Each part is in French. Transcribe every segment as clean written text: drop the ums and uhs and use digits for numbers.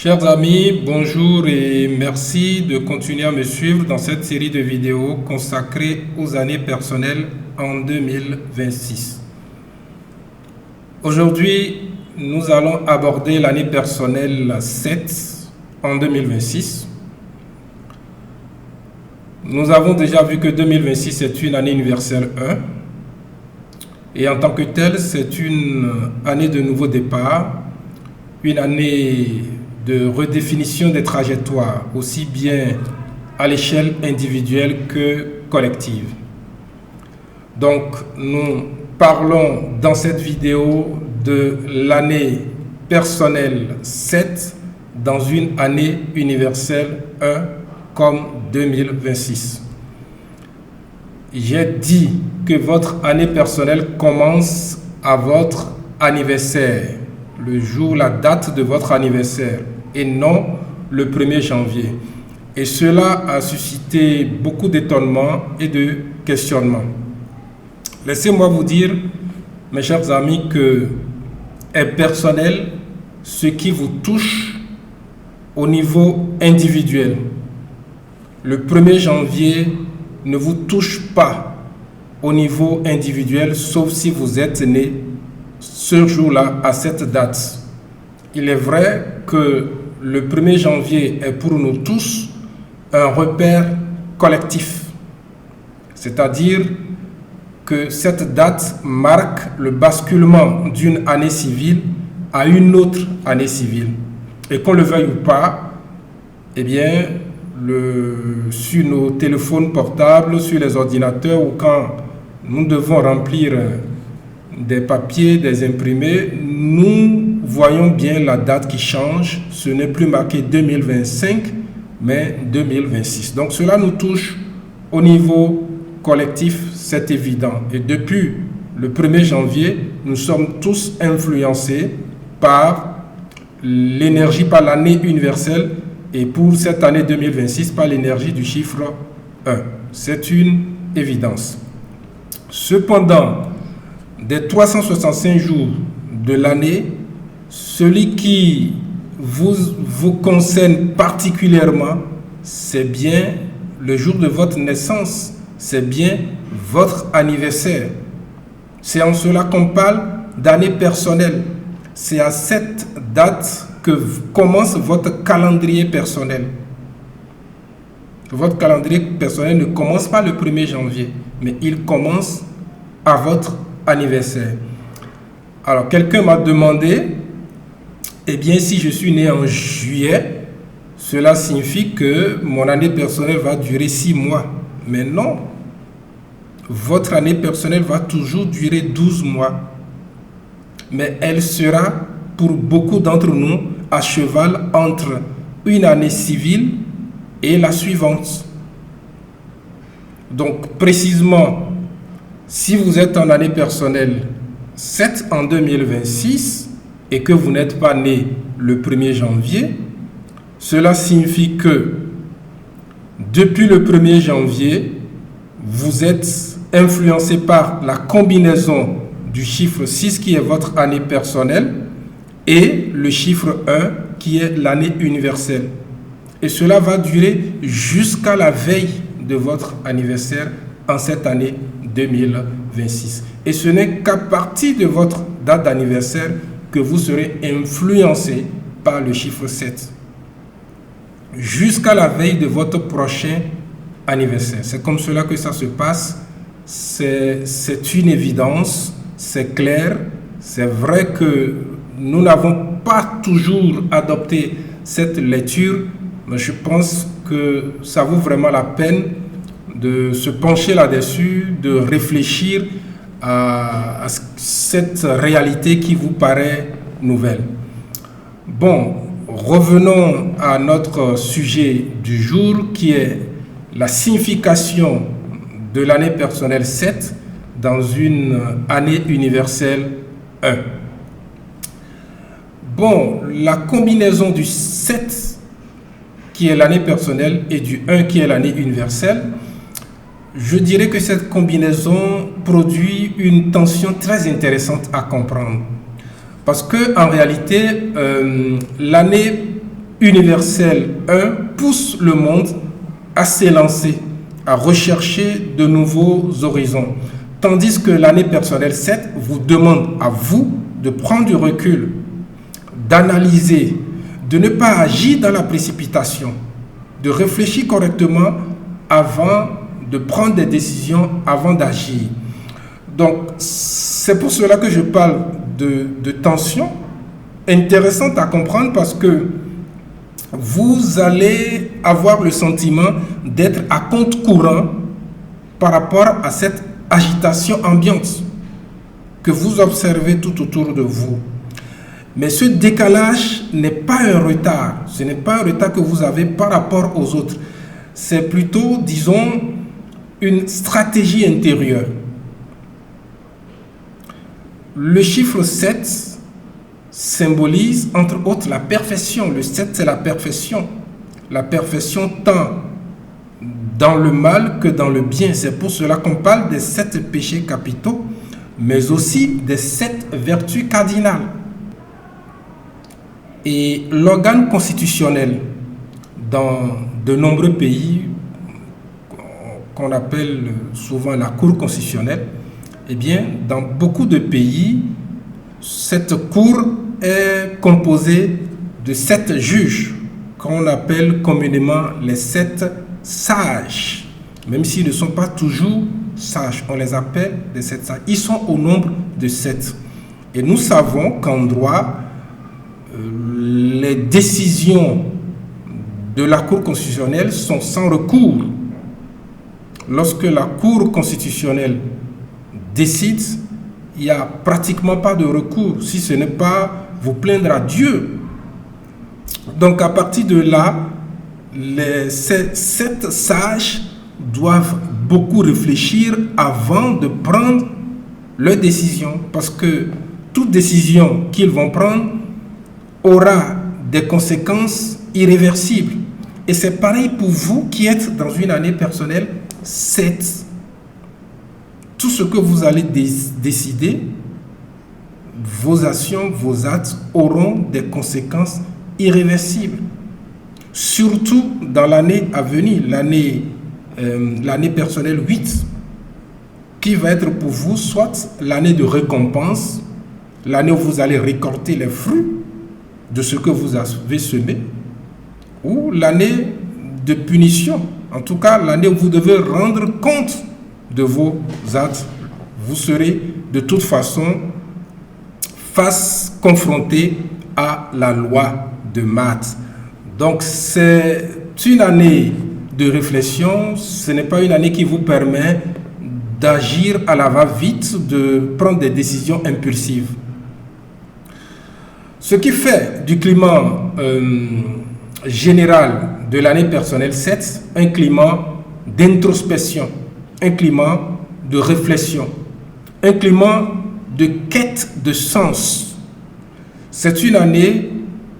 Chers amis, bonjour et merci de continuer à me suivre dans cette série de vidéos consacrée aux années personnelles en 2026. Aujourd'hui, nous allons aborder l'année personnelle 7 en 2026. Nous avons déjà vu que 2026 est une année universelle 1 et en tant que telle, c'est une année de nouveau départ, une année de redéfinition des trajectoires, aussi bien à l'échelle individuelle que collective. Donc, nous parlons dans cette vidéo de l'année personnelle 7 dans une année universelle 1 comme 2026. J'ai dit que votre année personnelle commence à votre anniversaire, le jour, la date de votre anniversaire, et non le 1er janvier. Et cela a suscité beaucoup d'étonnement et de questionnement. Laissez-moi vous dire, mes chers amis, que est personnel ce qui vous touche au niveau individuel. Le 1er janvier ne vous touche pas au niveau individuel, sauf si vous êtes né ce jour-là, à cette date. Il est vrai que le 1er janvier est pour nous tous un repère collectif. C'est-à-dire que cette date marque le basculement d'une année civile à une autre année civile. Et qu'on le veuille ou pas, eh bien, sur nos téléphones portables, sur les ordinateurs, ou quand nous devons remplir des papiers, des imprimés, nous voyons bien la date qui change. Ce n'est plus marqué 2025, mais 2026. Donc cela nous touche au niveau collectif, c'est évident. Et depuis le 1er janvier, nous sommes tous influencés par l'énergie, par l'année universelle, et pour cette année 2026, par l'énergie du chiffre 1. C'est une évidence. Cependant, des 365 jours de l'année, celui qui vous concerne particulièrement, c'est bien le jour de votre naissance, c'est bien votre anniversaire. C'est en cela qu'on parle d'année personnelle. C'est à cette date que commence votre calendrier personnel. Votre calendrier personnel ne commence pas le 1er janvier, mais il commence à votre anniversaire. Alors, quelqu'un m'a demandé, eh bien, si je suis né en juillet, cela signifie que mon année personnelle va durer 6 mois. Mais non, votre année personnelle va toujours durer 12 mois. Mais elle sera, pour beaucoup d'entre nous, à cheval entre une année civile et la suivante. Donc, précisément, si vous êtes en année personnelle 7 en 2026 et que vous n'êtes pas né le 1er janvier, cela signifie que depuis le 1er janvier, vous êtes influencé par la combinaison du chiffre 6 qui est votre année personnelle et le chiffre 1 qui est l'année universelle. Et cela va durer jusqu'à la veille de votre anniversaire en cette année 2026. Et ce n'est qu'à partir de votre date d'anniversaire que vous serez influencé par le chiffre 7. Jusqu'à la veille de votre prochain anniversaire. C'est comme cela que ça se passe. C'est une évidence, c'est clair. C'est vrai que nous n'avons pas toujours adopté cette lecture, mais je pense que ça vaut vraiment la peine de se pencher là-dessus, de réfléchir à cette réalité qui vous paraît nouvelle. Bon, revenons à notre sujet du jour qui est la signification de l'année personnelle 7 dans une année universelle 1. Bon, la combinaison du 7 qui est l'année personnelle et du 1 qui est l'année universelle, je dirais que cette combinaison produit une tension très intéressante à comprendre. Parce que en réalité, l'année universelle 1 pousse le monde à s'élancer, à rechercher de nouveaux horizons. Tandis que l'année personnelle 7 vous demande à vous de prendre du recul, d'analyser, de ne pas agir dans la précipitation, de réfléchir correctement avant de prendre des décisions, avant d'agir. Donc, c'est pour cela que je parle de tension intéressante à comprendre, parce que vous allez avoir le sentiment d'être à compte courant par rapport à cette agitation ambiante que vous observez tout autour de vous. Mais ce décalage n'est pas un retard, ce n'est pas un retard que vous avez par rapport aux autres. C'est plutôt, disons, une stratégie intérieure. Le chiffre 7 symbolise entre autres la perfection. Le 7, c'est la perfection. La perfection tant dans le mal que dans le bien. C'est pour cela qu'on parle des 7 péchés capitaux, mais aussi des 7 vertus cardinales. Et l'organe constitutionnel dans de nombreux pays, qu'on appelle souvent la Cour constitutionnelle, eh bien, dans beaucoup de pays, cette cour est composée de 7 juges, qu'on appelle communément les 7 sages. Même s'ils ne sont pas toujours sages, on les appelle les 7 sages. Ils sont au nombre de 7. Et nous savons qu'en droit, les décisions de la Cour constitutionnelle sont sans recours. Lorsque la Cour constitutionnelle décide, il n'y a pratiquement pas de recours, si ce n'est pas vous plaindre à Dieu. Donc à partir de là, les 7 sages doivent beaucoup réfléchir avant de prendre leurs décisions, parce que toute décision qu'ils vont prendre aura des conséquences irréversibles. Et c'est pareil pour vous qui êtes dans une année personnelle 7. Tout ce que vous allez décider, vos actions, vos actes auront des conséquences irréversibles. Surtout dans l'année à venir, l'année personnelle 8, qui va être pour vous soit l'année de récompense, l'année où vous allez récolter les fruits de ce que vous avez semé, ou l'année de punition, en tout cas l'année où vous devez rendre compte de vos actes. Vous serez de toute façon confronté à la loi de maths. Donc c'est une année de réflexion, ce n'est pas une année qui vous permet d'agir à la va-vite, de prendre des décisions impulsives. Ce qui fait du climat général de l'année personnelle 7 un climat d'introspection, un climat de réflexion, un climat de quête de sens. C'est une année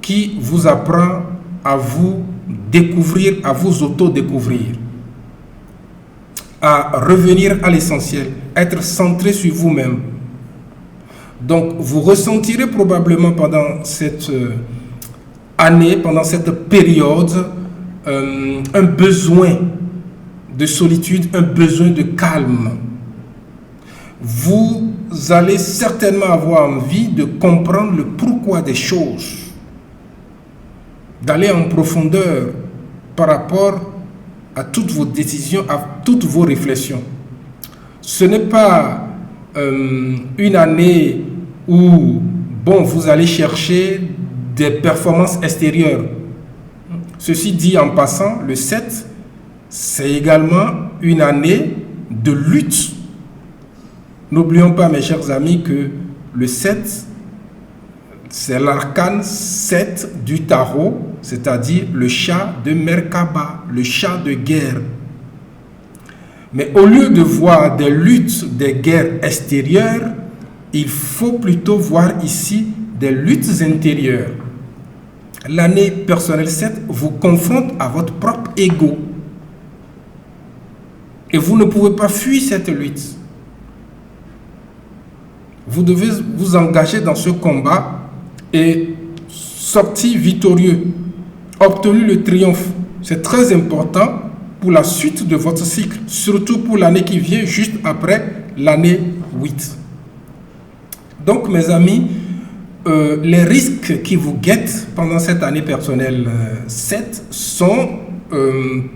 qui vous apprend à vous découvrir, à vous auto-découvrir, à revenir à l'essentiel, être centré sur vous-même. Donc, vous ressentirez probablement pendant cette année, pendant cette période, un besoin de solitude, un besoin de calme. Vous allez certainement avoir envie de comprendre le pourquoi des choses, d'aller en profondeur par rapport à toutes vos décisions, à toutes vos réflexions. Ce n'est pas une année où, vous allez chercher des performances extérieures. Ceci dit en passant, le 7, c'est également une année de lutte. N'oublions pas, mes chers amis, que le 7, c'est l'arcane 7 du tarot, c'est-à-dire le chat de Merkaba, le chat de guerre. Mais au lieu de voir des luttes, des guerres extérieures, il faut plutôt voir ici des luttes intérieures. L'année personnelle 7 vous confronte à votre propre ego. Et vous ne pouvez pas fuir cette lutte. Vous devez vous engager dans ce combat et sortir victorieux obtenu le triomphe. C'est très important pour la suite de votre cycle, surtout pour l'année qui vient juste après l'année 8. Donc, mes amis, les risques qui vous guettent pendant cette année personnelle 7 sont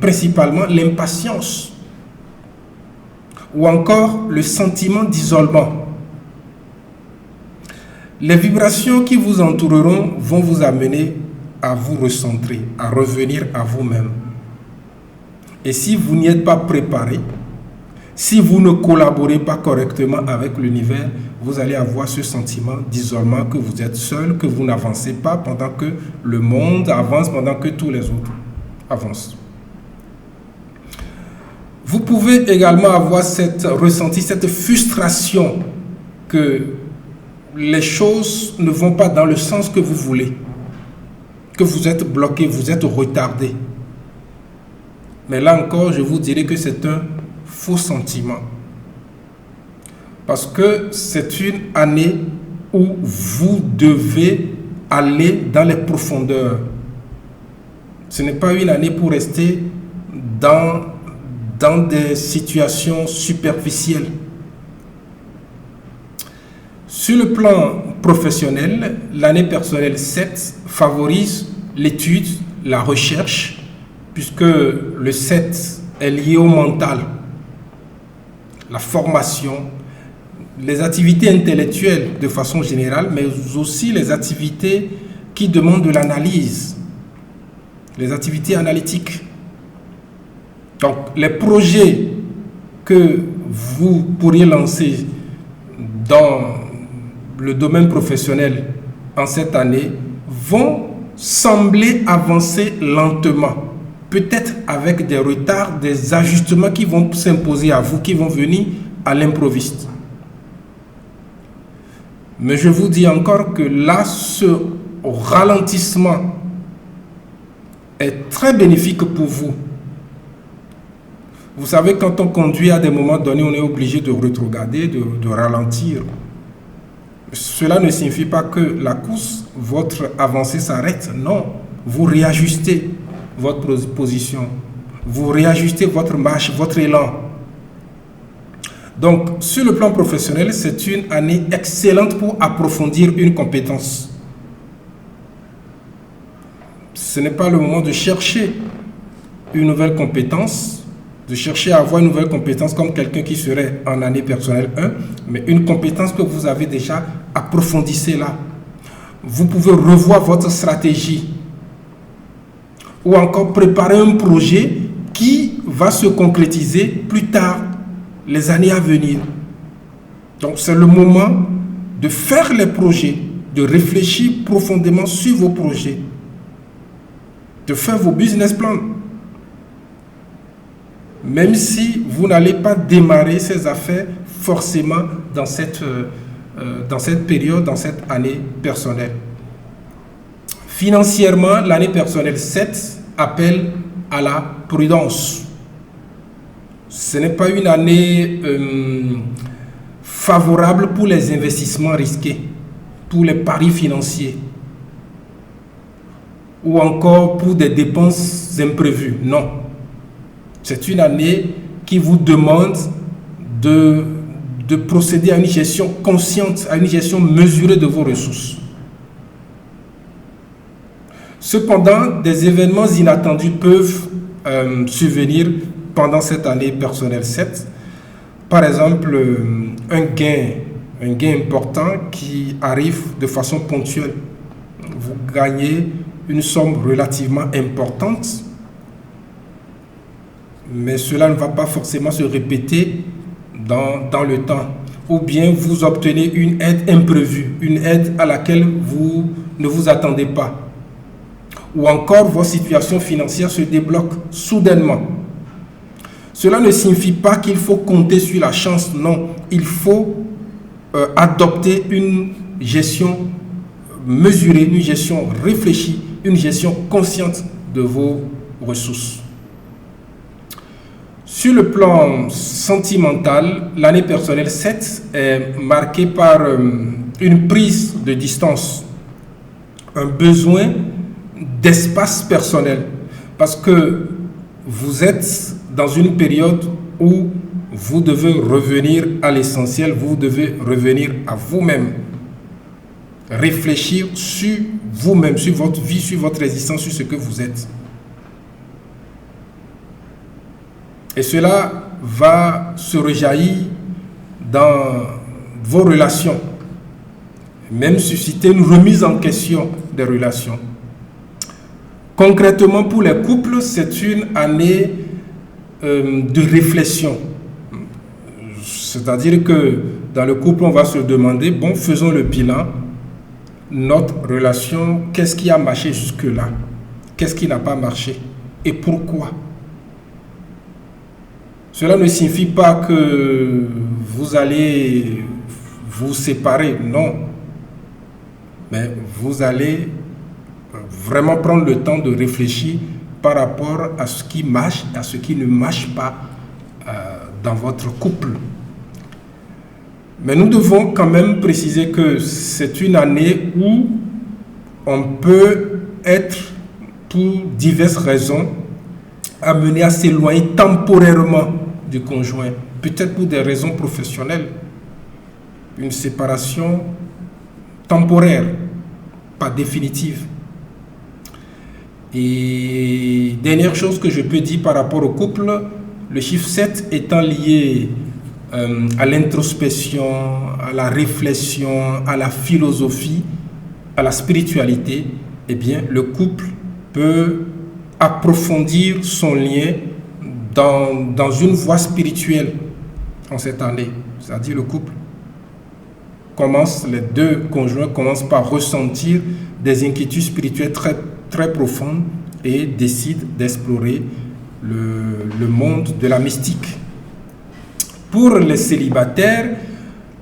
principalement l'impatience ou encore le sentiment d'isolement. Les vibrations qui vous entoureront vont vous amener à vous recentrer, à revenir à vous-même. Et si vous n'y êtes pas préparé, si vous ne collaborez pas correctement avec l'univers, vous allez avoir ce sentiment d'isolement, que vous êtes seul, que vous n'avancez pas pendant que le monde avance, pendant que tous les autres avancent. Vous pouvez également avoir ressenti cette frustration que les choses ne vont pas dans le sens que vous voulez, que vous êtes bloqué, vous êtes retardé. Mais là encore, je vous dirais que c'est un faux sentiment. Parce que c'est une année où vous devez aller dans les profondeurs. Ce n'est pas une année pour rester dans des situations superficielles. Sur le plan professionnel, l'année personnelle 7 favorise l'étude, la recherche, puisque le 7 est lié au mental, la formation, les activités intellectuelles de façon générale, mais aussi les activités qui demandent de l'analyse, les activités analytiques. Donc, les projets que vous pourriez lancer dans le domaine professionnel en cette année vont sembler avancer lentement, peut-être avec des retards, des ajustements qui vont s'imposer à vous, qui vont venir à l'improviste. Mais je vous dis encore que là, ce ralentissement est très bénéfique pour vous. Vous savez, quand on conduit à des moments donnés, on est obligé de rétrograder, de ralentir. Cela ne signifie pas que la course, votre avancée s'arrête. Non, vous réajustez votre position. Vous réajustez votre marche, votre élan. Donc, sur le plan professionnel, c'est une année excellente pour approfondir une compétence. Ce n'est pas le moment de chercher une nouvelle compétence, de chercher à avoir une nouvelle compétence comme quelqu'un qui serait en année personnelle 1, mais une compétence que vous avez déjà, approfondissez-la. Vous pouvez revoir votre stratégie ou encore préparer un projet qui va se concrétiser plus tard, les années à venir. Donc c'est le moment de faire les projets, de réfléchir profondément sur vos projets, de faire vos business plans. Même si vous n'allez pas démarrer ces affaires forcément dans cette période, dans cette année personnelle. Financièrement, l'année personnelle 7 appelle à la prudence. Ce n'est pas une année favorable pour les investissements risqués, pour les paris financiers ou encore pour des dépenses imprévues. Non. C'est une année qui vous demande de procéder à une gestion consciente, à une gestion mesurée de vos ressources. Cependant, des événements inattendus peuvent survenir pendant cette année personnelle 7. Par exemple, un gain important qui arrive de façon ponctuelle. Vous gagnez une somme relativement importante, mais cela ne va pas forcément se répéter dans le temps. Ou bien vous obtenez une aide imprévue, une aide à laquelle vous ne vous attendez pas. Ou encore, votre situation financière se débloque soudainement. Cela ne signifie pas qu'il faut compter sur la chance, non. Il faut adopter une gestion mesurée, une gestion réfléchie, une gestion consciente de vos ressources. Sur le plan sentimental, l'année personnelle 7 est marquée par une prise de distance, un besoin d'espace personnel. Parce que vous êtes dans une période où vous devez revenir à l'essentiel, vous devez revenir à vous-même. Réfléchir sur vous-même, sur votre vie, sur votre existence, sur ce que vous êtes. Et cela va se rejaillir dans vos relations, même susciter une remise en question des relations. Concrètement, pour les couples, c'est une année de réflexion. C'est-à-dire que dans le couple, on va se demander, bon, faisons le bilan, notre relation, qu'est-ce qui a marché jusque-là? Qu'est-ce qui n'a pas marché? Et pourquoi? Cela ne signifie pas que vous allez vous séparer, non. Mais vous allez vraiment prendre le temps de réfléchir par rapport à ce qui marche et à ce qui ne marche pas dans votre couple. Mais nous devons quand même préciser que c'est une année où on peut être, pour diverses raisons, amené à s'éloigner temporairement du conjoint, peut-être pour des raisons professionnelles, une séparation temporaire, pas définitive. Et dernière chose que je peux dire par rapport au couple, le chiffre 7 étant lié à l'introspection, à la réflexion, à la philosophie, à la spiritualité, eh bien, le couple peut approfondir son lien dans une voie spirituelle en cette année. C'est-à-dire le couple les deux conjoints commencent par ressentir des inquiétudes spirituelles très, très profondes et décident d'explorer le monde de la mystique. Pour les célibataires,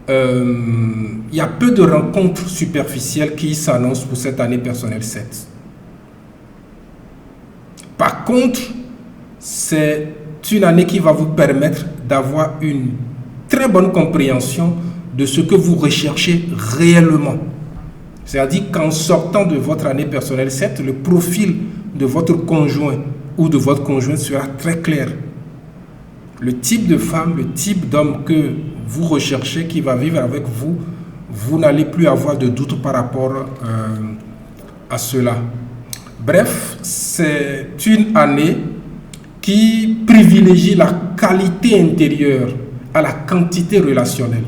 il y a peu de rencontres superficielles qui s'annoncent pour cette année personnelle 7. Par contre, c'est une année qui va vous permettre d'avoir une très bonne compréhension de ce que vous recherchez réellement. C'est-à-dire qu'en sortant de votre année personnelle 7, le profil de votre conjoint ou de votre conjointe sera très clair. Le type de femme, le type d'homme que vous recherchez, qui va vivre avec vous, vous n'allez plus avoir de doute par rapport à cela. Bref, c'est une année qui privilégie la qualité intérieure à la quantité relationnelle.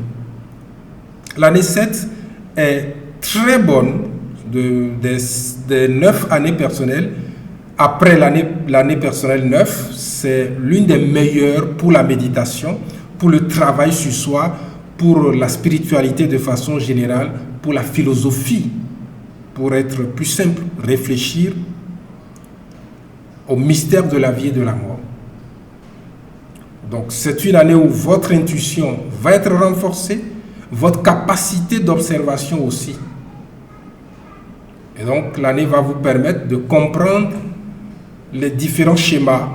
L'année 7 est très bonne des 9 années personnelles. Après l'année personnelle 9, c'est l'une des meilleures pour la méditation, pour le travail sur soi, pour la spiritualité de façon générale, pour la philosophie, pour être plus simple, réfléchir au mystère de la vie et de la mort. Donc c'est une année où votre intuition va être renforcée, votre capacité d'observation aussi. Et donc l'année va vous permettre de comprendre les différents schémas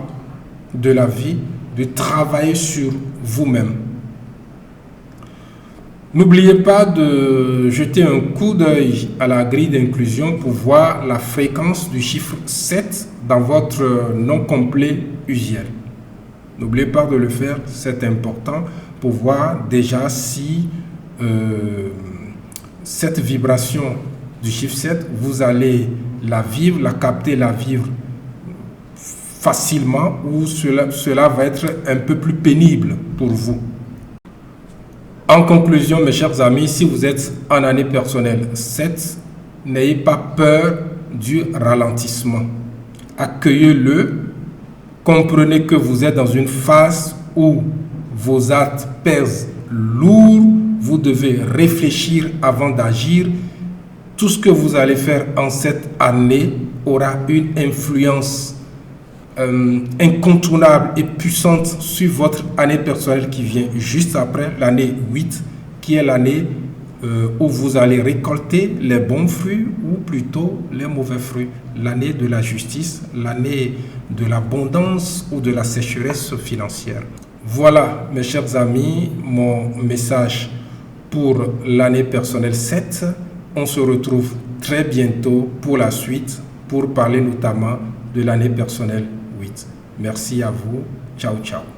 de la vie, de travailler sur vous-même. N'oubliez pas de jeter un coup d'œil à la grille d'inclusion pour voir la fréquence du chiffre 7 dans votre nom complet usuel. N'oubliez pas de le faire, c'est important pour voir déjà si cette vibration du chiffre 7, vous allez la vivre, la capter, la vivre facilement, ou cela va être un peu plus pénible pour vous. En conclusion, mes chers amis, si vous êtes en année personnelle 7, n'ayez pas peur du ralentissement. Accueillez-le. Comprenez que vous êtes dans une phase où vos actes pèsent lourd. Vous devez réfléchir avant d'agir. Tout ce que vous allez faire en cette année aura une influence incontournable et puissante sur votre année personnelle qui vient juste après, l'année 8, qui est l'année où vous allez récolter les bons fruits ou plutôt les mauvais fruits. L'année de la justice, l'année de l'abondance ou de la sécheresse financière. Voilà, mes chers amis, mon message pour l'année personnelle 7. On se retrouve très bientôt pour la suite. pour parler notamment de l'année personnelle 8. Merci à vous. Ciao, ciao.